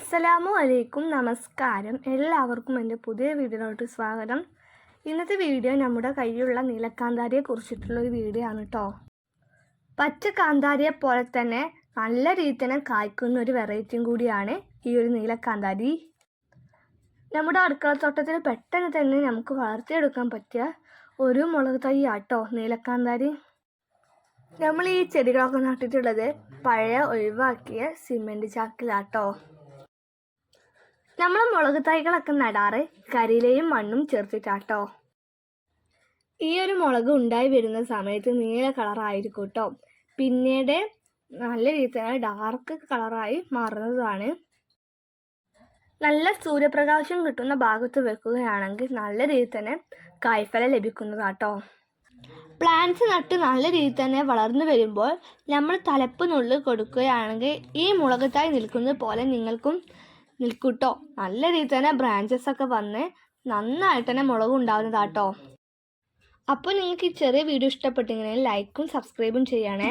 അസ്സലാമു അലൈക്കും, നമസ്കാരം. എല്ലാവർക്കും എൻ്റെ പുതിയ വീഡിയോയിലോട്ട് സ്വാഗതം. ഇന്നത്തെ വീഡിയോ നമ്മുടെ കയ്യിലുള്ള നീലക്കാന്താരിയെ കുറിച്ചിട്ടുള്ളൊരു വീഡിയോ ആണ് കേട്ടോ. പച്ച കാന്താരിയെ പോലെ തന്നെ നല്ല രീതിയിൽ തന്നെ കായ്ക്കുന്ന ഒരു വെറൈറ്റിയും കൂടിയാണ് ഈ ഒരു നീലക്കാന്താരി. നമ്മുടെ അടുക്കളത്തോട്ടത്തിൽ പെട്ടെന്ന് തന്നെ നമുക്ക് വളർത്തിയെടുക്കാൻ പറ്റിയ ഒരു മുളക് തൈ ആട്ടോ നീലക്കാന്താരി. നമ്മൾ ഈ ചെടികളൊക്കെ നട്ടിട്ടുള്ളത് പഴയ ഒഴിവാക്കിയ സിമെൻറ്റ് ചാക്കിലാട്ടോ. നമ്മൾ മുളക് തൈകളൊക്കെ നടാറ് കരിയിലയും മണ്ണും ചേർത്തിട്ടാട്ടോ. ഈ ഒരു മുളക് ഉണ്ടായി വരുന്ന സമയത്ത് നീല കളറായിരിക്കും കേട്ടോ. പിന്നീട് നല്ല രീതിയിൽ ഡാർക്ക് കളറായി മാറുന്നതാണ്. നല്ല സൂര്യപ്രകാശം കിട്ടുന്ന ഭാഗത്ത് വെക്കുകയാണെങ്കിൽ നല്ല രീതിയിൽ തന്നെ കായ്ഫലം ലഭിക്കുന്നതാട്ടോ. പ്ലാന്റ്സ് നട്ട് നല്ല രീതിയിൽ തന്നെ വളർന്നു വരുമ്പോൾ നമ്മൾ തലപ്പ് നുള്ളി കൊടുക്കുകയാണെങ്കിൽ ഈ മുളക് തൈ നിൽക്കുന്നത് പോലെ നിങ്ങൾക്കും നിൽക്കൂട്ടോ. നല്ല രീതിയിൽ തന്നെ ബ്രാഞ്ചസ് ഒക്കെ വന്ന് നന്നായിട്ട് തന്നെ മുളക് ഉണ്ടാവുന്നതാട്ടോ. അപ്പോൾ നിങ്ങൾക്ക് ഈ ചെറിയ വീഡിയോ ഇഷ്ടപ്പെട്ടെങ്കിൽ ലൈക്കും സബ്സ്ക്രൈബും ചെയ്യണേ.